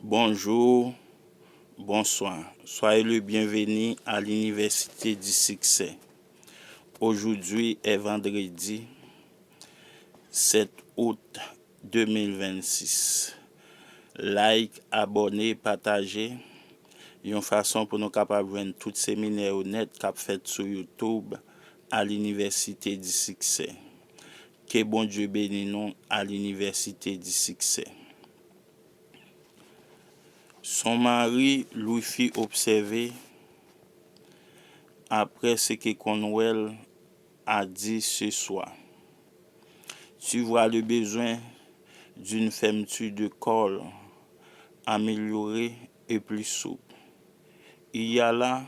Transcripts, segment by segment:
Bonjour, bonsoir. Soyez le bienvenu à l'Université du Succès. Aujourd'hui est vendredi 7 août 2026. Like, abonnez, partagez. Une façon pour nous capables de joindre tous les séminaires honnêtes qu'a fait sur YouTube à l'Université du Succès. Que bon Dieu bénisse nous à l'Université du Succès. Son mari lui fit observer après ce que Conwell a dit ce soir. Tu vois le besoin d'une fermeture de col améliorée et plus souple. Il y a là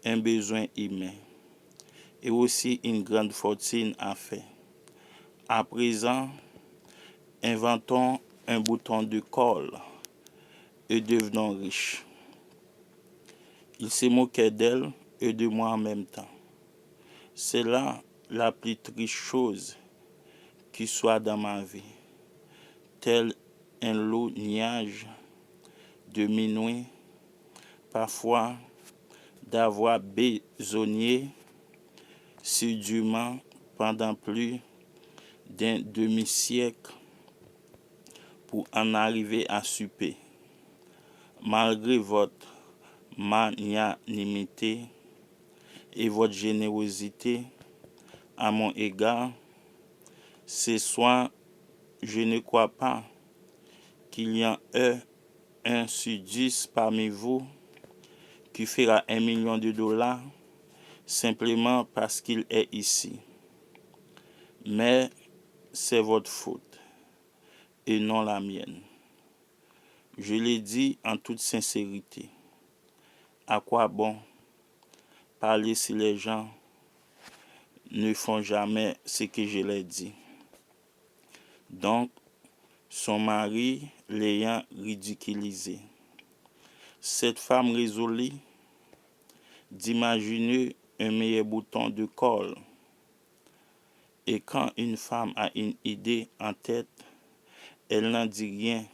un besoin humain et aussi une grande fortune à faire. À présent, inventons un bouton de col et devenons riches. Il se moquait d'elle et de moi en même temps. C'est là la plus triste chose qui soit dans ma vie, tel un lot nuage de minuit, parfois d'avoir besogné sûrement pendant plus d'un demi-siècle pour en arriver à souper. Malgré votre magnanimité et votre générosité à mon égard, ce soir, je ne crois pas qu'il y en ait un sur 10 parmi vous qui fera $1 million simplement parce qu'il est ici. Mais c'est votre faute et non la mienne. Je l'ai dit en toute sincérité. À quoi bon parler si les gens ne font jamais ce que je leur dis? Donc, son mari l'ayant ridiculisé. Cette femme résolut d'imaginer un meilleur bouton de col. Et quand une femme a une idée en tête, elle n'en dit rien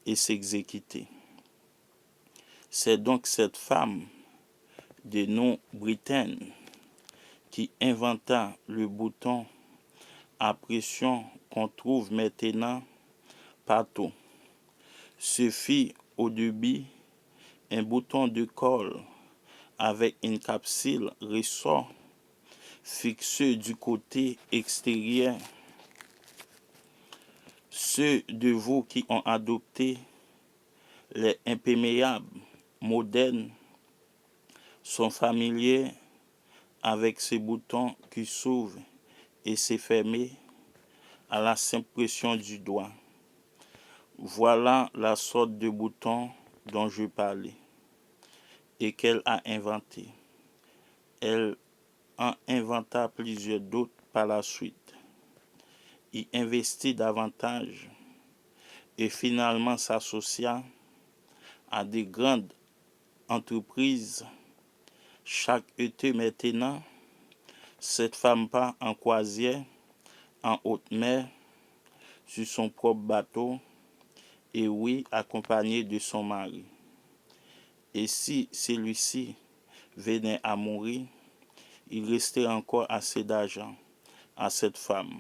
et s'exécute. C'est donc cette femme de nom Britain qui inventa le bouton à pression qu'on trouve maintenant partout. Ce fut au début un bouton de colle avec une capsule ressort fixée du côté extérieur. Ceux de vous qui ont adopté les imperméables modernes sont familiers avec ces boutons qui s'ouvrent et se ferment à la simple pression du doigt. Voilà la sorte de bouton dont je parlais et qu'elle a inventé. Elle en inventa plusieurs d'autres par la suite. Il investit davantage et finalement s'associa à des grandes entreprises. Chaque été maintenant, cette femme part en croisière en haute mer sur son propre bateau et oui, accompagnée de son mari. Et si celui-ci venait à mourir, il restait encore assez d'argent à cette femme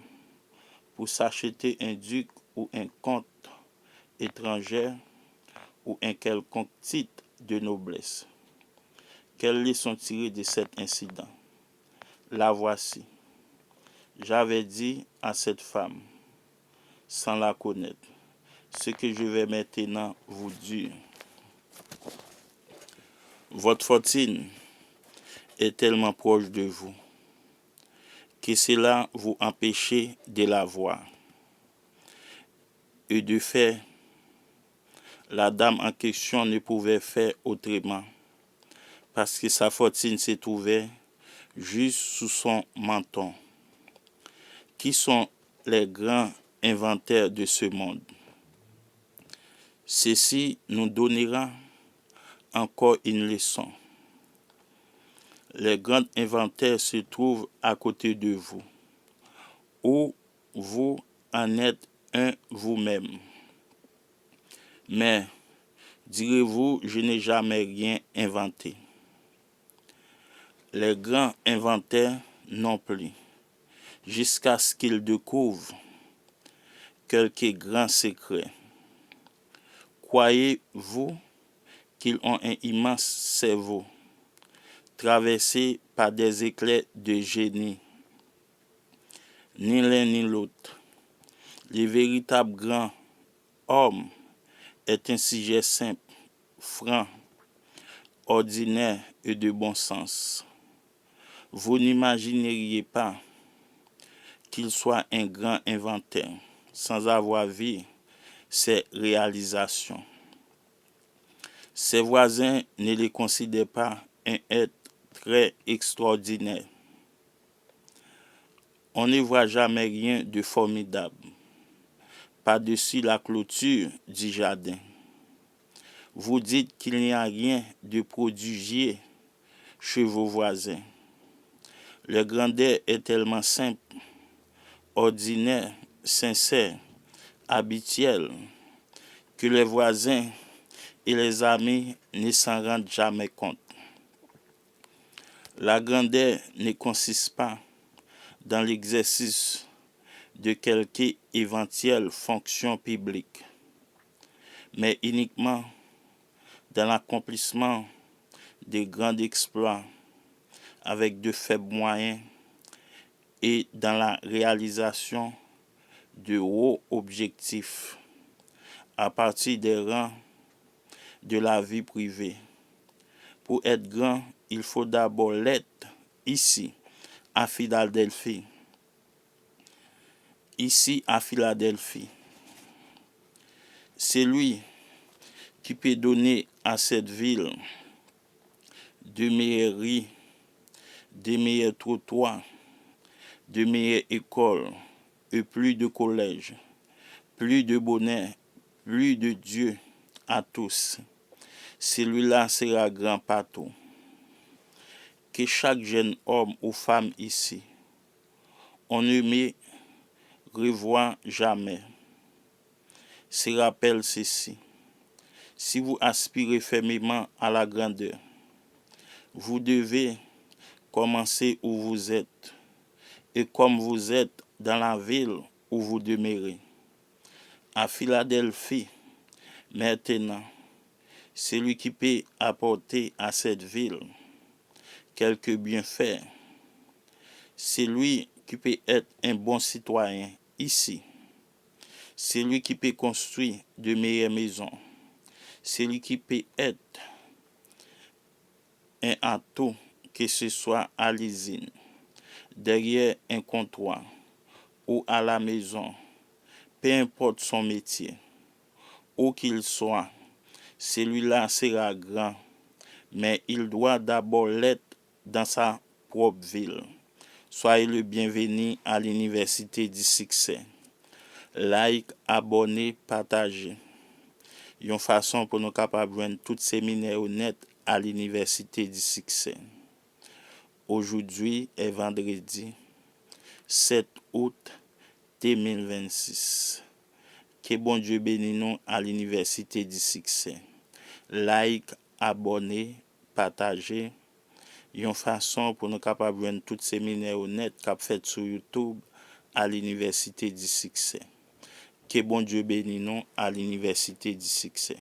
pour s'acheter un duc ou un comte étranger ou un quelconque titre de noblesse. Quelle leçon tirer de cet incident? La voici. J'avais dit à cette femme, sans la connaître, ce que je vais maintenant vous dire. Votre fortune est tellement proche de vous que cela vous empêche de la voir. Et de fait, la dame en question ne pouvait faire autrement parce que sa fortune se trouvait juste sous son menton. Qui sont les grands inventaires de ce monde? Ceci nous donnera encore une leçon. Les grands inventaires se trouvent à côté de vous, où vous en êtes un vous-même. Mais Direz-vous, je n'ai jamais rien inventé. Les grands inventeurs non plus, jusqu'à ce qu'ils découvrent quelques grands secrets. Croyez-vous qu'ils ont un immense cerveau, traversé par des éclairs de génie? Ni l'un ni l'autre. Le véritable grand homme est un sujet simple, franc, ordinaire et de bon sens. Vous n'imagineriez pas qu'il soit un grand inventeur sans avoir vu ses réalisations. Ses voisins ne le considèrent pas un être très extraordinaire. On ne voit jamais rien de formidable par-dessus la clôture du jardin. Vous dites qu'il n'y a rien de prodigieux chez vos voisins. Le grandeur est tellement simple, ordinaire, sincère, habituel, que les voisins et les amis ne s'en rendent jamais compte. La grandeur ne consiste pas dans l'exercice de quelque éventuelle fonction publique, mais uniquement dans l'accomplissement de grands exploits avec de faibles moyens et dans la réalisation de hauts objectifs à partir des rangs de la vie privée. Pour être grand, il faut d'abord l'être ici, à Philadelphie. Ici, à Philadelphie. C'est lui qui peut donner à cette ville de meilleures rues, de meilleurs trottoirs, de meilleures écoles et plus de collèges, plus de bonheur, plus de Dieu à tous. Celui-là sera grand partout. Que chaque jeune homme ou femme ici, on ne me revoit jamais, se rappelle ceci. Si vous aspirez fermement à la grandeur, vous devez commencer où vous êtes et comme vous êtes dans la ville où vous demeurez. À Philadelphie, maintenant, celui qui peut apporter à cette ville quelques bienfaits, c'est lui qui peut être un bon citoyen ici. C'est lui qui peut construire de meilleures maisons. C'est lui qui peut être un atout, que ce soit à l'usine, derrière un comptoir ou à la maison, peu importe son métier, où qu'il soit, celui-là sera grand, mais il doit d'abord l'être dans sa propre ville. Soyez le bienvenu à l'Université du Succès. Like, abonnez, partagez. Une façon pour nous capables de joindre tous ces séminaires honnêtes à l'Université du Succès. Aujourd'hui est vendredi 7 août 2026. Que bon Dieu bénisse nous à l'Université du Succès. Like, abonnez, partagez. Une façon pour nous capables de joindre tous ces séminaires honnêtes qu'a fait sur YouTube à l'Université du Succès. Que bon Dieu bénisse nous à l'Université du Succès.